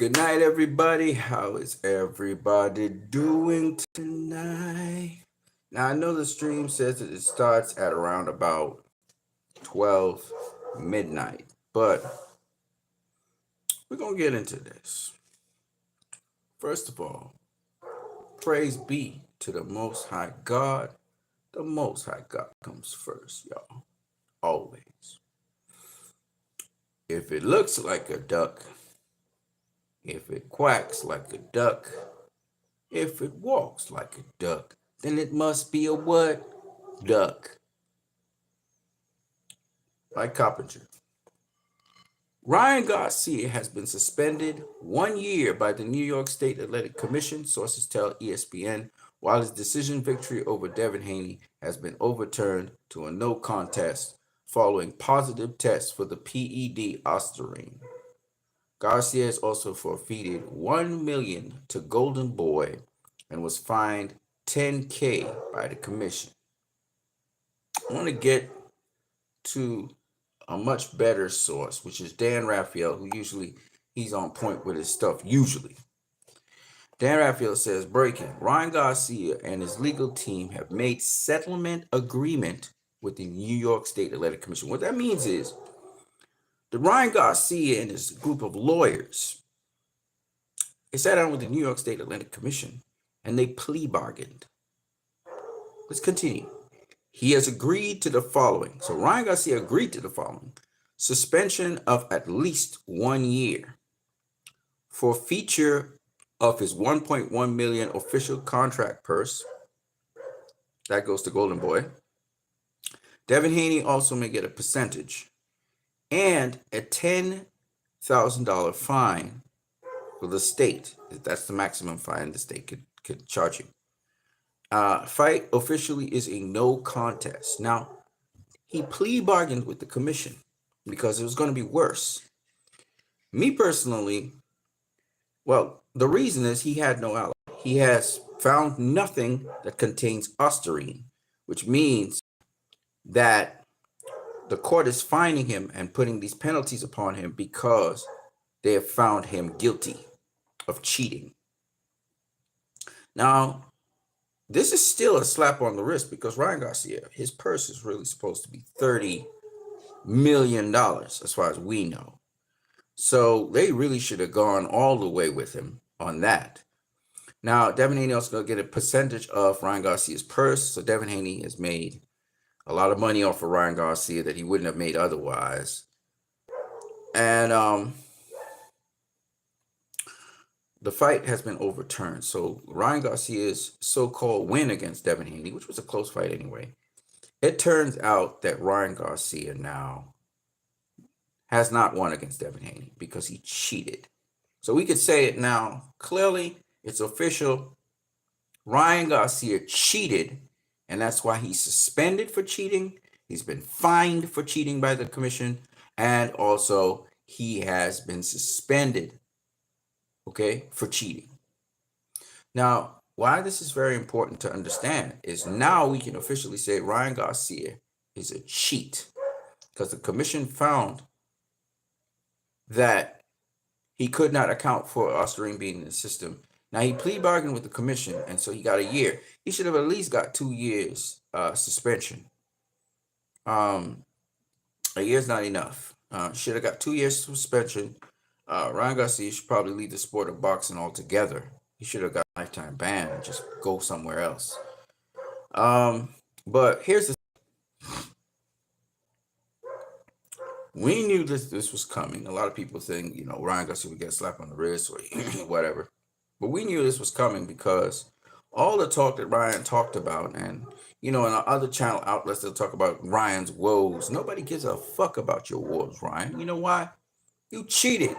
Good night, everybody. How is everybody doing tonight? Now, I know the stream says that it starts at around about 12 midnight, but we're going to get into this. First of all, praise be to the Most High God. The Most High God comes first, y'all. Always. If it looks like a duck, if it quacks like a duck, if it walks like a duck, then it must be a what? Duck. Like Coppinger. Ryan Garcia has been suspended 1 year by the New York State Athletic Commission, sources tell ESPN, while his decision victory over Devin Haney has been overturned to a no contest following positive tests for the PED ostarine. Garcia has also forfeited $1 million to Golden Boy and was fined $10K by the commission. I want to get to a much better source, which is Dan Raphael, who he's on point with his stuff usually. Dan Raphael says, breaking, Ryan Garcia and his legal team have made settlement agreement with the New York State Athletic Commission. What that means is the Ryan Garcia and his group of lawyers, they sat down with the New York State Athletic Commission and they plea bargained. Let's continue. He has agreed to the following. So Ryan Garcia agreed to the following. Suspension of at least 1 year. Forfeiture of his 1.1 million official contract purse. That goes to Golden Boy. Devin Haney also may get a percentage. And a $10,000 fine for the state. That's the maximum fine the state could charge you. Fight officially is a no contest. Now, he plea bargained with the commission because it was going to be worse. Me personally, well, the reason is he had no ally. He has found nothing that contains ostarine, which means that the court is fining him and putting these penalties upon him because they have found him guilty of cheating. Now, this is still a slap on the wrist because Ryan Garcia, his purse is really supposed to be $30 million as far as we know. So they really should have gone all the way with him on that. Now, Devin Haney also going to get a percentage of Ryan Garcia's purse. So Devin Haney has made a lot of money off of Ryan Garcia that he wouldn't have made otherwise. And the fight has been overturned. So Ryan Garcia's so-called win against Devin Haney, which was a close fight anyway, it turns out that Ryan Garcia now has not won against Devin Haney because he cheated. So we could say it now clearly. It's official. Ryan Garcia cheated, and that's why he's suspended for cheating. He's been fined for cheating by the commission, and also he has been suspended, okay, for cheating. Now, why this is very important to understand is now we can officially say Ryan Garcia is a cheat because the commission found that he could not account for ostarine being in the system. Now, he plea bargained with the commission, and so he got a year. He should have at least got 2 years suspension. A year's not enough. Should have got 2 years suspension. Ryan Garcia should probably leave the sport of boxing altogether. He should have got a lifetime ban and just go somewhere else. But here's the we knew this was coming. A lot of people think, Ryan Garcia would get a slap on the wrist or whatever. But we knew this was coming because all the talk that Ryan talked about, and in our other channel outlets they'll talk about Ryan's woes. Nobody gives a fuck about your woes, Ryan. You know why? You cheated,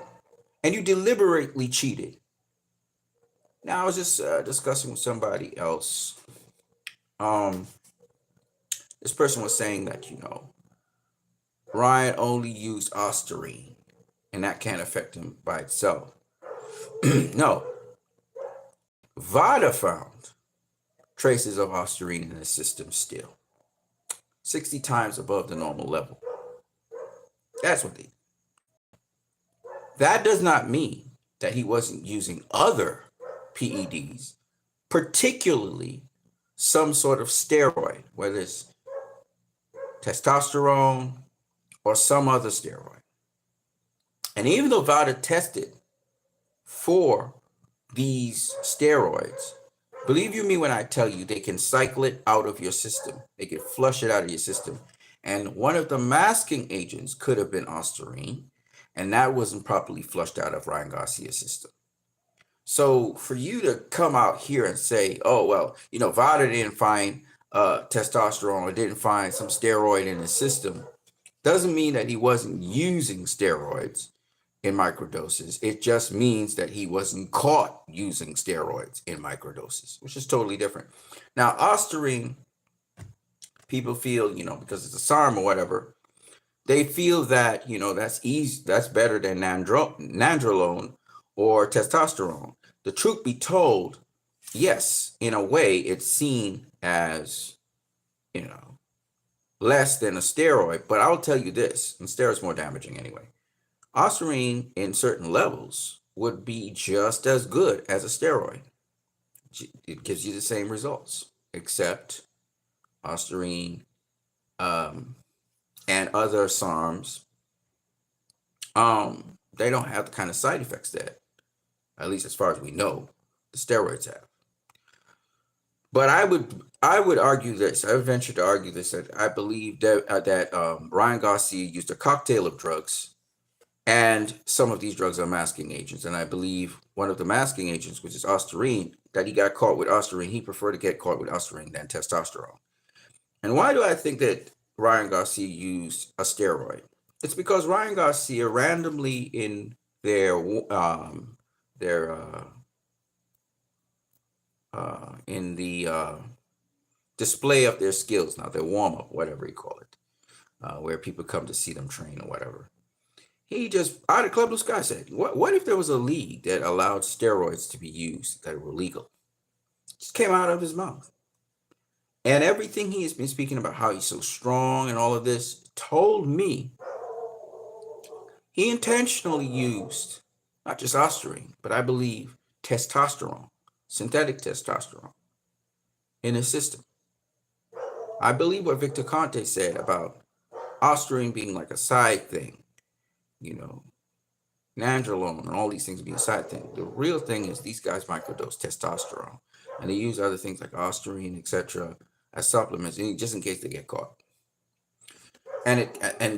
and you deliberately cheated. Now, I was just discussing with somebody else. This person was saying that, Ryan only used ostarine, and that can't affect him by itself. No. VADA found traces of ostarine in the system still. 60 times above the normal level. That's what they did. That does not mean that he wasn't using other PEDs, particularly some sort of steroid, whether it's testosterone or some other steroid. And even though VADA tested for these steroids, believe you me when I tell you, they can cycle it out of your system. They can flush it out of your system. And one of the masking agents could have been Ostarine, and that wasn't properly flushed out of Ryan Garcia's system. So for you to come out here and say, oh, well, VADA didn't find testosterone or didn't find some steroid in his system, doesn't mean that he wasn't using steroids in microdoses. It just means that he wasn't caught using steroids in microdoses, which is totally different. Now, Ostarine, people feel, because it's a SARM or whatever, they feel that, that's easy, that's better than nandrolone or testosterone. The truth be told, yes, in a way, it's seen as, less than a steroid, but I'll tell you this, and steroids more damaging anyway. Ostarine in certain levels would be just as good as a steroid. It gives you the same results, except Ostarine and other SARMs, they don't have the kind of side effects that, at least as far as we know, the steroids have. But I would argue this. I would venture to argue this, that I believe that Ryan Garcia used a cocktail of drugs, and some of these drugs are masking agents. And I believe one of the masking agents, which is Ostarine, that he got caught with Ostarine. He preferred to get caught with Ostarine than testosterone. And why do I think that Ryan Garcia used a steroid? It's because Ryan Garcia randomly in their in the display of their skills, now their warm-up, whatever you call it, where people come to see them train or whatever. He just, out of Club Blue Sky, said, what if there was a league that allowed steroids to be used that were legal? Just came out of his mouth. And everything he has been speaking about, how he's so strong and all of this, told me he intentionally used not just Ostarine, but I believe testosterone, synthetic testosterone, in his system. I believe what Victor Conte said about Ostarine being like a side thing, nandrolone and all these things being a side thing. The real thing is these guys microdose testosterone, and they use other things like Ostarine, etc., as supplements, just in case they get caught. And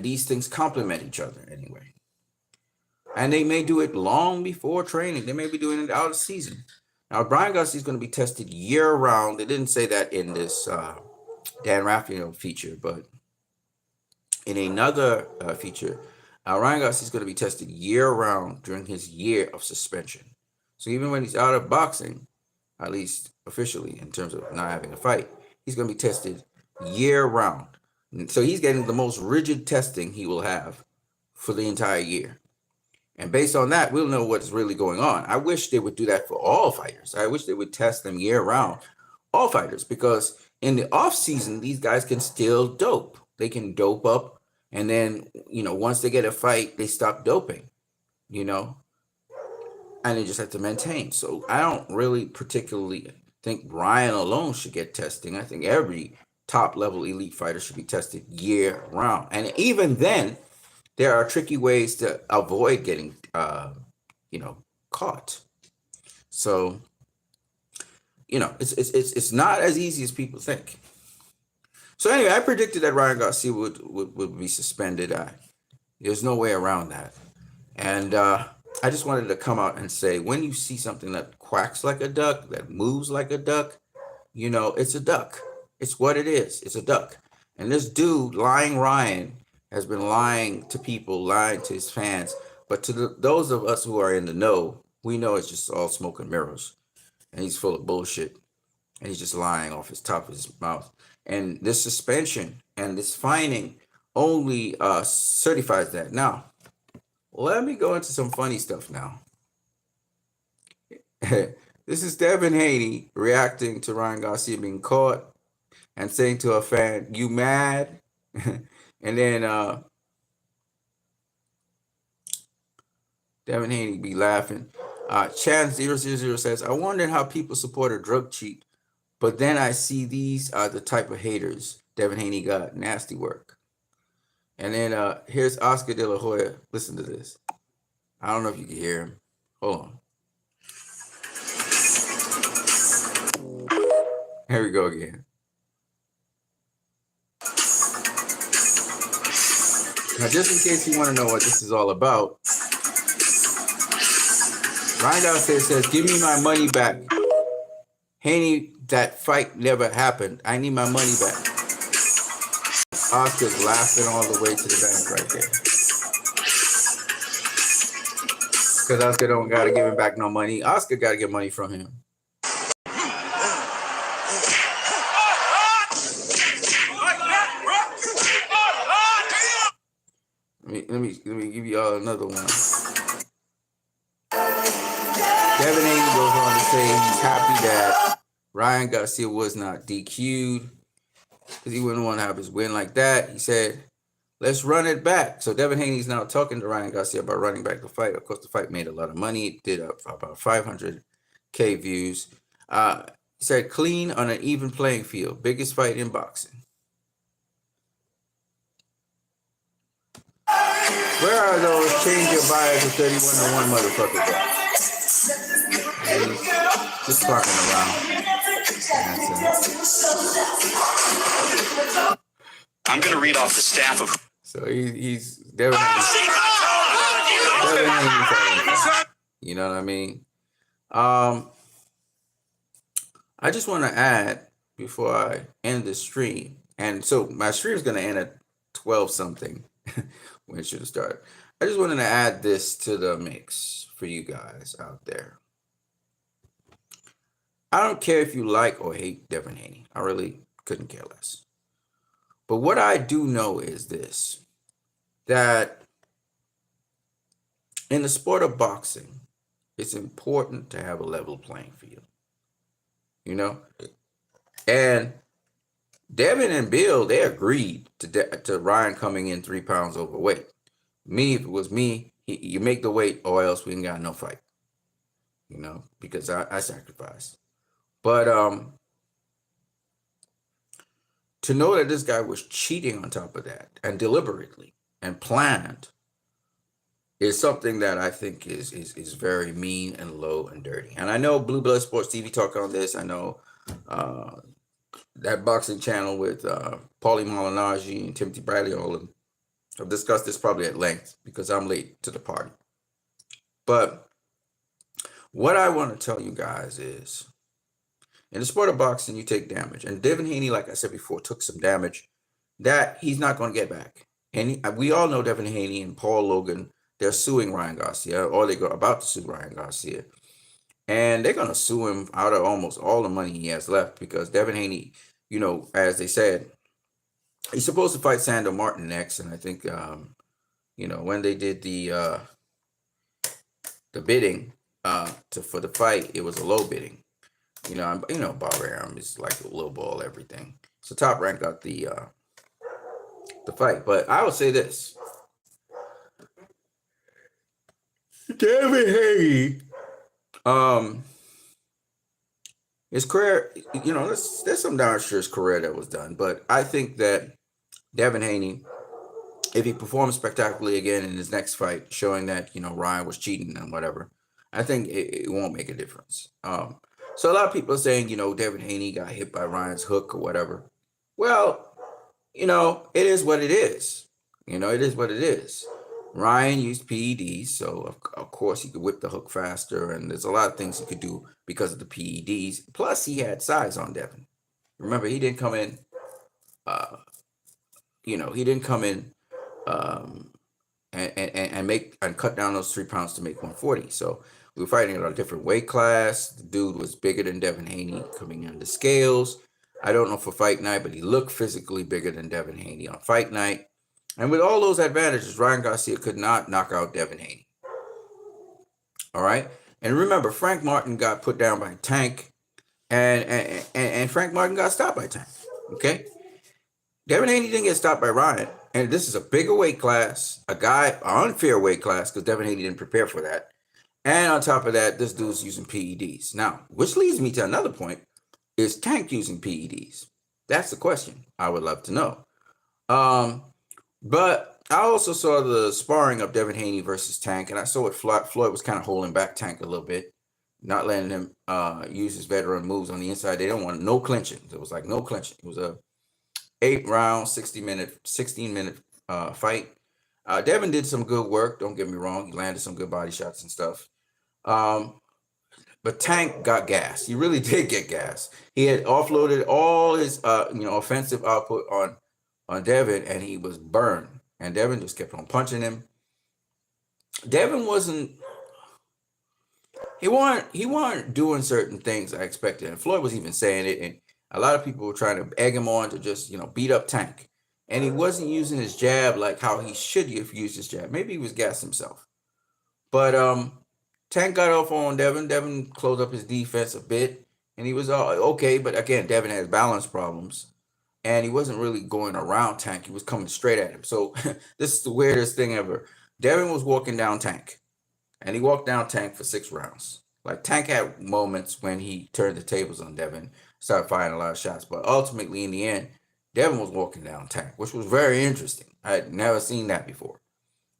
these things complement each other anyway. And they may do it long before training. They may be doing it out of season. Now, Brian Garcia is going to be tested year-round. They didn't say that in this Dan Raphael feature, but in another feature, Ryan Garcia is going to be tested year-round during his year of suspension. So even when he's out of boxing, at least officially in terms of not having a fight, he's going to be tested year-round. So he's getting the most rigid testing he will have for the entire year. And based on that, we'll know what's really going on. I wish they would do that for all fighters. I wish they would test them year-round, all fighters, because in the off-season, these guys can still dope. They can dope up, and then, once they get a fight, they stop doping, and they just have to maintain. So I don't really particularly think Ryan alone should get testing. I think every top-level elite fighter should be tested year-round. And even then, there are tricky ways to avoid getting, caught. So, it's not as easy as people think. So anyway, I predicted that Ryan Garcia would be suspended. There's no way around that. And I just wanted to come out and say, when you see something that quacks like a duck, that moves like a duck, it's a duck. It's what it is. It's a duck. And this dude, Lying Ryan, has been lying to people, lying to his fans. But to those of us who are in the know, we know it's just all smoke and mirrors. And he's full of bullshit. And he's just lying off his top of his mouth. And this suspension and this fining only certifies that. Now, let me go into some funny stuff now. This is Devin Haney reacting to Ryan Garcia being caught and saying to a fan, "You mad?" And then Devin Haney be laughing. Chan000 says, I wonder how people support a drug cheat, but then I see these are the type of haters. Devin Haney got nasty work. And then here's Oscar De La Hoya. Listen to this. I don't know if you can hear him. Hold on. Here we go again. Now, just in case you want to know what this is all about, Ryan Garcia says, give me my money back. Haney, that fight never happened. I need my money back. Oscar's laughing all the way to the bank right there. Because Oscar don't got to give him back no money. Oscar got to get money from him. Let me give you all another one. Devin Haney goes on to say he's happy that Ryan Garcia was not DQ'd because he wouldn't want to have his win like that. He said, let's run it back. So Devin Haney's now talking to Ryan Garcia about running back the fight. Of course, the fight made a lot of money. It did about 500K views. He said, clean on an even playing field. Biggest fight in boxing. Where are those change your bias to 31-1 motherfuckers at? Just talking around. I'm going to read off the staff of. So he's definitely. You know what I mean? I just want to add before I end the stream, and so my stream is going to end at 12 something when it should have started. I just wanted to add this to the mix for you guys out there. I don't care if you like or hate Devin Haney. I really couldn't care less. But what I do know is this, that in the sport of boxing, it's important to have a level playing field. You know? And Devin and Bill, they agreed to Ryan coming in 3 pounds overweight. Me, if it was me, you make the weight or else we ain't got no fight. You know, because I sacrificed. But to know that this guy was cheating on top of that and deliberately and planned is something that I think is very mean and low and dirty. And I know Blue Blood Sports TV talk on this. I know that boxing channel with Paulie Malignaggi and Timothy Bradley, all of them have discussed this probably at length because I'm late to the party. But what I want to tell you guys is, in the sport of boxing, you take damage. And Devin Haney, like I said before, took some damage that he's not going to get back. And we all know Devin Haney and Paul Logan, they're suing Ryan Garcia, or they're about to sue Ryan Garcia. And they're going to sue him out of almost all the money he has left because Devin Haney, you know, as they said, he's supposed to fight Sandor Martin next. And I think, you know, when they did the bidding for the fight, it was a low bidding. You know, Bob Arum is like a low ball everything. So Top Rank got the fight. But I will say this. Devin Haney, his career, you know, there's some darn sure his career that was done. But I think that Devin Haney, if he performs spectacularly again in his next fight, showing that, you know, Ryan was cheating and whatever, I think it won't make a difference. So a lot of people are saying, you know, Devin Haney got hit by Ryan's hook or whatever. Well, you know, it is what it is. You know, it is what it is. Ryan used PEDs, so of course he could whip the hook faster, and there's a lot of things he could do because of the PEDs. Plus, he had size on Devin. Remember, he didn't come in, you know, he didn't come in and cut down those 3 pounds to make 140. So we were fighting at a different weight class. The dude was bigger than Devin Haney coming in the scales. I don't know for fight night, but he looked physically bigger than Devin Haney on fight night. And with all those advantages, Ryan Garcia could not knock out Devin Haney. All right. And remember, Frank Martin got put down by Tank, and Frank Martin got stopped by Tank. Okay. Devin Haney didn't get stopped by Ryan. And this is a bigger weight class, an unfair weight class, because Devin Haney didn't prepare for that. And on top of that, this dude's using PEDs. Now, which leads me to another point. Is Tank using PEDs? That's the question I would love to know. But I also saw the sparring of Devin Haney versus Tank, and I saw what Floyd was kind of holding back Tank a little bit, not letting him use his veteran moves on the inside. They don't want no clinching. It was like no clinching. It was a 8-round, 16-minute fight. Devin did some good work. Don't get me wrong. He landed some good body shots and stuff. But Tank got gas. He really did get gas. He had offloaded all his offensive output on Devin, and he was burned. And Devin just kept on punching him. Devin wasn't doing certain things I expected. And Floyd was even saying it, and a lot of people were trying to egg him on to just, beat up Tank. And he wasn't using his jab like how he should have used his jab. Maybe he was gassed himself. But Tank got off on Devin. Devin closed up his defense a bit, and he was all okay. But again, Devin has balance problems, and he wasn't really going around Tank. He was coming straight at him. So this is the weirdest thing ever. Devin was walking down Tank, and he walked down Tank for 6 rounds. Like, Tank had moments when he turned the tables on Devin, started firing a lot of shots. But ultimately, in the end, Devin was walking down Tank, which was very interesting. I had never seen that before.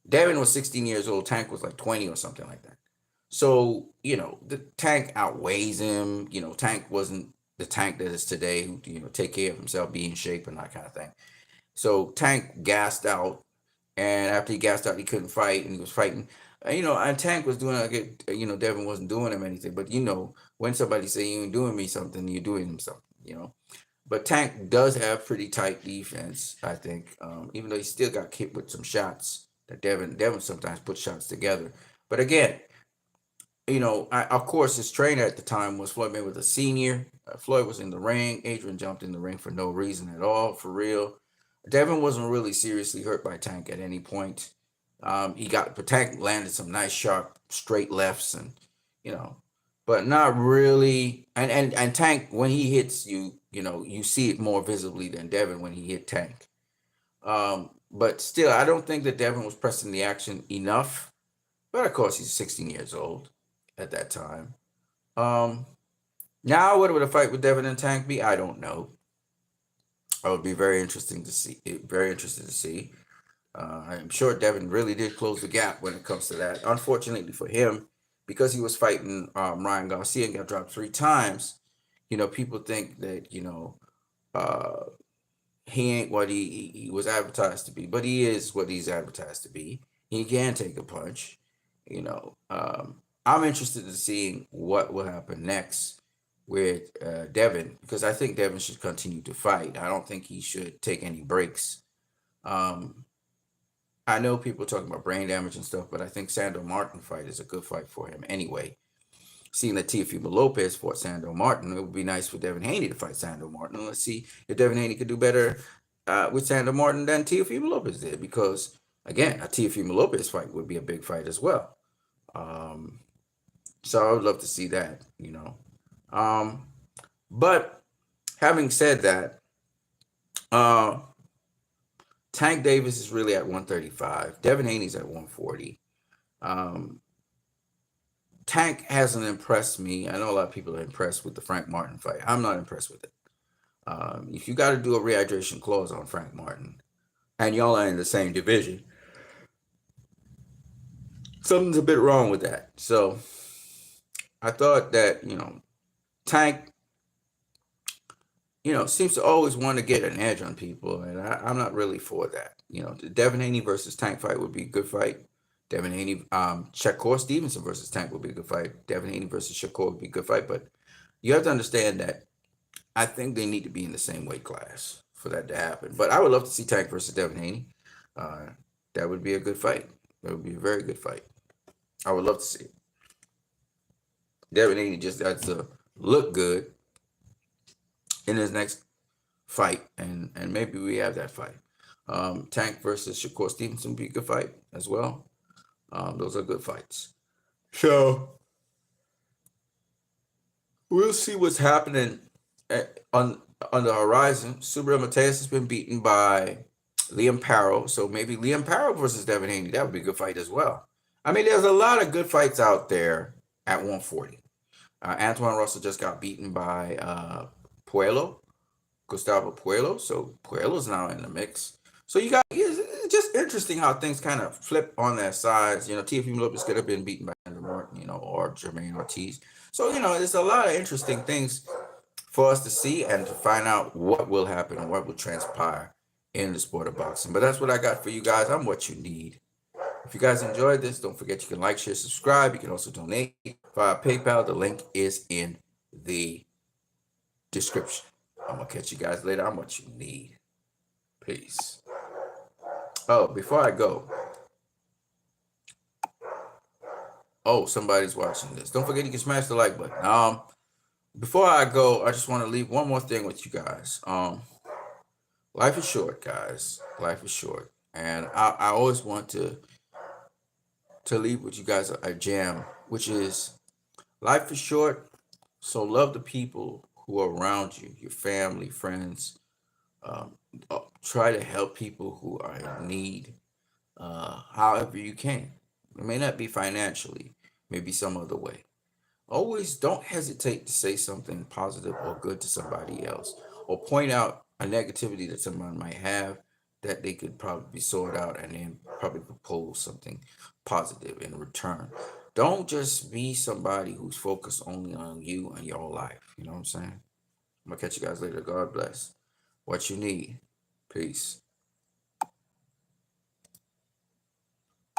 Devin was 16 years old. Tank was like 20 or something like that. So, the Tank outweighs him. Tank wasn't the Tank that is today, who, take care of himself, be in shape and that kind of thing. So Tank gassed out. And after he gassed out, he couldn't fight, and he was fighting. And Tank was doing like it, Devin wasn't doing him anything. But, when somebody say you ain't doing me something, you're doing him something, But Tank does have pretty tight defense, I think, even though he still got hit with some shots that Devin sometimes put shots together. But again, of course, his trainer at the time was Floyd Mayweather Sr. Floyd was in the ring. Adrian jumped in the ring for no reason at all, for real. Devin wasn't really seriously hurt by Tank at any point. But Tank landed some nice, sharp, straight lefts, and but not really. And Tank, when he hits you, you see it more visibly than Devin when he hit Tank. But still, I don't think that Devin was pressing the action enough. But of course, he's 16 years old at that time. Now, what would a fight with Devin and Tank be? I don't know. I would be very interested to see. I'm sure Devin really did close the gap when it comes to that. Unfortunately for him, because he was fighting Ryan Garcia and got dropped 3 times, people think that, he ain't what he was advertised to be, but he is what he's advertised to be. He can take a punch, I'm interested in seeing what will happen next with Devin, because I think Devin should continue to fight. I don't think he should take any breaks. I know people talking about brain damage and stuff, but I think Sandor Martin fight is a good fight for him anyway. Seeing that Teofimo Lopez fought Sandor Martin, it would be nice for Devin Haney to fight Sandor Martin. Let's see if Devin Haney could do better with Sandor Martin than Teofimo Lopez did, because, again, a Teofimo Lopez fight would be a big fight as well. So I would love to see that, But having said that, Tank Davis is really at 135. Devin Haney's at 140. Tank hasn't impressed me. I know a lot of people are impressed with the Frank Martin fight. I'm not impressed with it. If you got to do a rehydration clause on Frank Martin, and y'all are in the same division, something's a bit wrong with that. So I thought that, Tank, seems to always want to get an edge on people, and I'm not really for that. The Devin Haney versus Tank fight would be a good fight. Devin Haney, Shakur Stevenson versus Tank would be a good fight. Devin Haney versus Shakur would be a good fight, but you have to understand that I think they need to be in the same weight class for that to happen. But I would love to see Tank versus Devin Haney. That would be a good fight. That would be a very good fight. I would love to see it. Devin Haney just has to look good in his next fight, and maybe we have that fight. Tank versus Shakur Stevenson would be a good fight as well. Those are good fights. So we'll see what's happening on the horizon. Subriel Matias has been beaten by Liam Parrow, so maybe Liam Parrow versus Devin Haney. That would be a good fight as well. I mean, there's a lot of good fights out there at 140. Antoine Russell just got beaten by Puello, Gustavo Puello. So Puello's now in the mix. So you got, it's just interesting how things kind of flip on their sides. You know, Teofimo Lopez could have been beaten by Andrew Norton, you know, or Jermaine Ortiz. So, you know, there's a lot of interesting things for us to see and to find out what will happen and what will transpire in the sport of boxing. But that's what I got for you guys. I'm what you need. If you guys enjoyed this, don't forget you can like, share, subscribe. You can also donate via PayPal. The link is in the description. I'm going to catch you guys later. I'm what you need. Peace. Oh, before I go. Oh, somebody's watching this. Don't forget you can smash the like button. Before I go, I just want to leave one more thing with you guys. Life is short, guys. Life is short. And I always want to leave with you guys a gem, which is life is short, so love the people who are around you, your family, friends. Try to help people who are in need, however you can. It may not be financially, maybe some other way. Always don't hesitate to say something positive or good to somebody else, or point out a negativity that someone might have that they could probably sort out and then probably propose something positive in return. Don't just be somebody who's focused only on you and your life. You know what I'm saying? I'm gonna catch you guys later. God bless. What you need. Peace.